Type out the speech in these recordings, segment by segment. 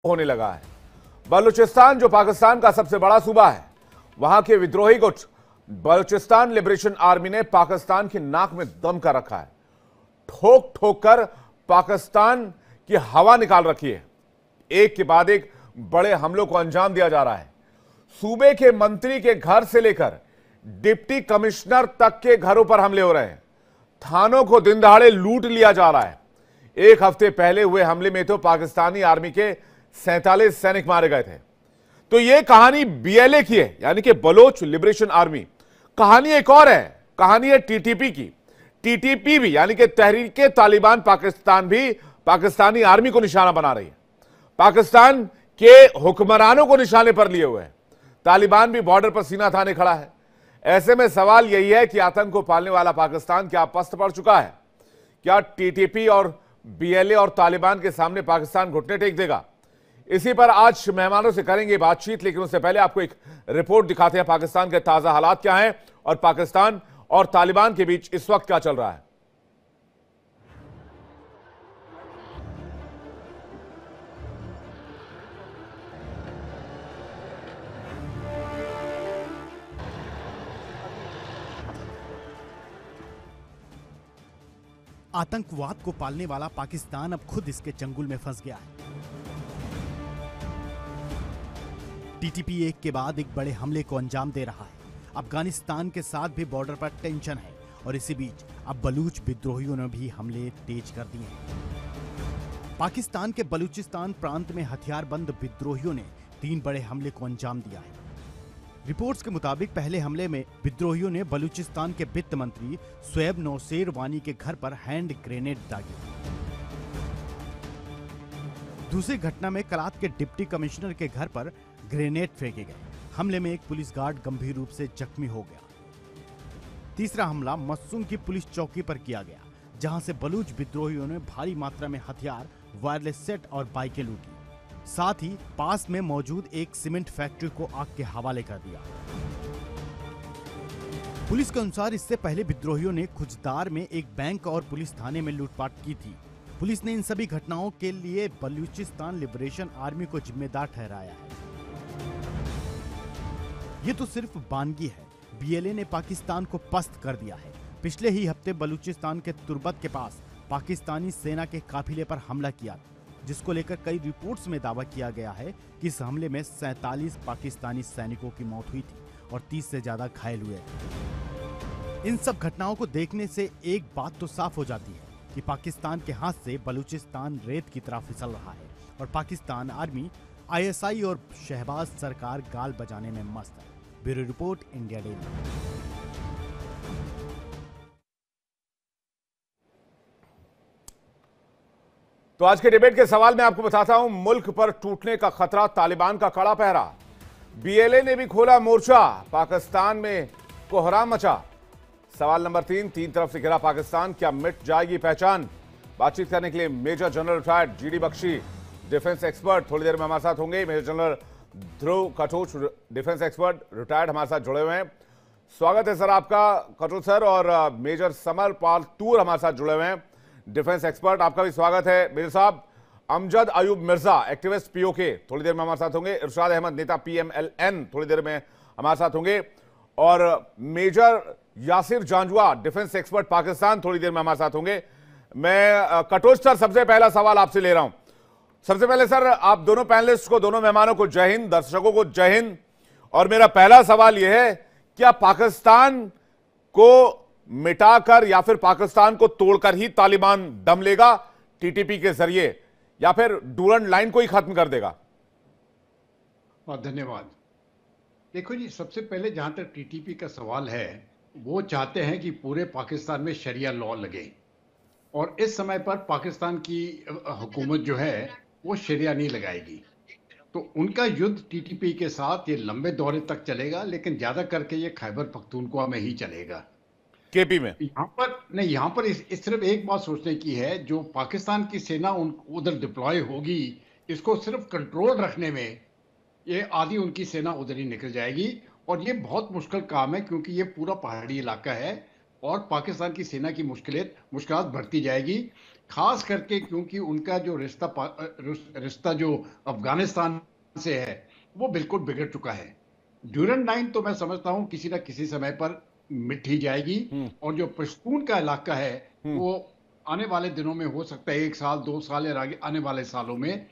होने लगा है। बलूचिस्तान जो पाकिस्तान का सबसे बड़ा सूबा है, वहां के विद्रोही गुट बलूचिस्तान लिबरेशन आर्मी ने पाकिस्तान की नाक में दम कर रखा है। ठोक ठोक कर पाकिस्तान की हवा निकाल रखी है। एक के बाद एक बड़े हमलों को अंजाम दिया जा रहा है। सूबे के मंत्री के घर से लेकर डिप्टी कमिश्नर तक के घरों पर हमले हो रहे हैं। थानों को दिन दहाड़े लूट लिया जा रहा है। एक हफ्ते पहले हुए हमले में तो पाकिस्तानी आर्मी के 47 सैनिक मारे गए थे। तो यह कहानी बीएलए की है, यानी कि बलोच लिबरेशन आर्मी। कहानी एक और है, कहानी है टीटीपी की। टीटीपी भी यानी कि तहरीके तालिबान पाकिस्तान भी पाकिस्तानी आर्मी को निशाना बना रही है। पाकिस्तान के हुक्मरानों को निशाने पर लिए हुए है। तालिबान भी बॉर्डर पर सीना थाने खड़ा है। ऐसे में सवाल यही है कि आतंक को पालने वाला पाकिस्तान क्या पस्त पड़ चुका है? क्या टीटीपी और बीएलए और तालिबान के सामने पाकिस्तान घुटने टेक देगा? इसी पर आज मेहमानों से करेंगे बातचीत, लेकिन उससे पहले आपको एक रिपोर्ट दिखाते हैं पाकिस्तान के ताजा हालात क्या हैं और पाकिस्तान और तालिबान के बीच इस वक्त क्या चल रहा है। आतंकवाद को पालने वाला पाकिस्तान अब खुद इसके चंगुल में फंस गया है। टीटीपी एक के बाद एक बड़े हमले को अंजाम दे रहा है। अफगानिस्तान के साथ भी बॉर्डर पर टेंशन है और इसी बीच अब बलूच विद्रोहियों ने भी हमले तेज कर दिए हैं। पाकिस्तान के बलूचिस्तान प्रांत में हथियारबंद विद्रोहियों ने 3 बड़े हमले को अंजाम दिया है। रिपोर्ट्स के मुताबिक पहले हमले में विद्रोहियों ने बलूचिस्तान के वित्त मंत्री शोएब नौसेर वानी के घर पर हैंड ग्रेनेड दागे। दूसरी घटना में कलात के डिप्टी कमिश्नर के घर पर ग्रेनेड फेंके गए। हमले में एक पुलिस गार्ड गंभीर रूप से जख्मी हो गया। तीसरा हमला मस्सूम की पुलिस चौकी पर किया गया, जहां से बलूच विद्रोहियों ने भारी मात्रा में हथियार, वायरलेस सेट और बाइकें लूटी। साथ ही पास में मौजूद एक सीमेंट फैक्ट्री को आग के हवाले कर दिया। पुलिस के अनुसार इससे पहले विद्रोहियों ने खुजदार में एक बैंक और पुलिस थाने में लूटपाट की थी। पुलिस ने इन सभी घटनाओं के लिए बलूचिस्तान लिबरेशन आर्मी को जिम्मेदार ठहराया है। ये तो सिर्फ बानगी है। बीएलए ने पाकिस्तान को पस्त कर दिया है। पिछले ही हफ्ते बलूचिस्तान के तुर्बत के पास पाकिस्तानी सेना के काफिले पर हमला किया, जिसको लेकर कई रिपोर्ट्स में दावा किया गया है कि इस हमले में 47 पाकिस्तानी सैनिकों की मौत हुई थी और 30 से ज्यादा घायल हुए। इन सब घटनाओं को देखने से एक बात तो साफ हो जाती है कि पाकिस्तान के हाथ से बलूचिस्तान रेत की तरह फिसल रहा है और पाकिस्तान आर्मी, आईएसआई और शहबाज सरकार गाल बजाने में मस्त है। Bureau report, India daily. तो आज के डिबेट के सवाल में आपको बताता हूं, मुल्क पर टूटने का खतरा, तालिबान का कड़ा पहरा। बीएलए ने भी खोला मोर्चा, पाकिस्तान में कोहराम मचा। सवाल नंबर 3, 3 तरफ से घिरा पाकिस्तान, क्या मिट जाएगी पहचान? बातचीत करने के लिए major general retired GD Bakshi, defence expert, थोड़ी देर में हमारे साथ होंगे। Major general Dhruv Katoch, defence expert retired, हमारे साथ जुड़े हुए हैं। स्वागत है सर आपका कटोच सर। और मेजर समर पाल तूर हमारे साथ जुड़े हुए हैं, डिफेंस एक्सपर्ट, आपका भी स्वागत है मेजर साहब। अमजद अयूब मिर्जा, एक्टिविस्ट पीओके, थोड़ी देर में हमारे साथ होंगे। इरशाद अहमद, नेता पीएमएलएन, थोड़ी देर में हमारे साथ होंगे। और major Yasir Janjua, defence expert Pakistan, थोड़ी देर में हमारे साथ होंगे। मैं कटोच सर सबसे पहला सवाल आपसे ले रहा हूं। सबसे पहले सर, आप दोनों पैनलिस्ट को, दोनों मेहमानों को जय हिंद, दर्शकों को जय हिंद। और मेरा पहला सवाल यह है, क्या पाकिस्तान को मिटाकर या फिर पाकिस्तान को तोड़कर ही तालिबान दम लेगा टीटीपी के जरिए, या फिर डूरंड लाइन को ही खत्म कर देगा? बहुत धन्यवाद। देखो जी, सबसे पहले जहां तक टीटीपी का सवाल है, वो चाहते हैं कि पूरे पाकिस्तान में शरिया लॉ लगे, और इस समय पर पाकिस्तान की हुकूमत जो है वो शरिया नहीं लगाएगी। तो उनका युद्ध टीटीपी के साथ ये लंबे दौरे तक चलेगा, लेकिन ज्यादा करके ये खैबर पख्तूनख्वा में ही चलेगा, केपी में। यहाँ पर नहीं, यहाँ पर इस सिर्फ एक बात सोचने की है, जो पाकिस्तान की सेना उधर डिप्लॉय होगी, इसको सिर्फ कंट्रोल रखने में ये आधी उनकी सेना उधर ही निकल जाएगी। और ये बहुत मुश्किल काम है, क्योंकि ये पूरा पहाड़ी इलाका है, और पाकिस्तान की सेना की मुश्किलात बढ़ती जाएगी, खास करके क्योंकि उनका जो रिश्ता जो अफगानिस्तान से है वो बिल्कुल बिगड़ चुका है। ड्यूरन लाइन तो मैं समझता हूं किसी न किसी समय पर मिट ही जाएगी, और जो पश्तून का इलाका है वो आने वाले दिनों में, हो सकता है 1 साल 2 साल या आने वाले सालों में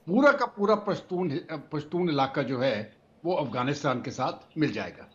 पूरा का पूरा पश्तून इलाका जो है वो अफगानिस्तान के साथ मिल जाएगा।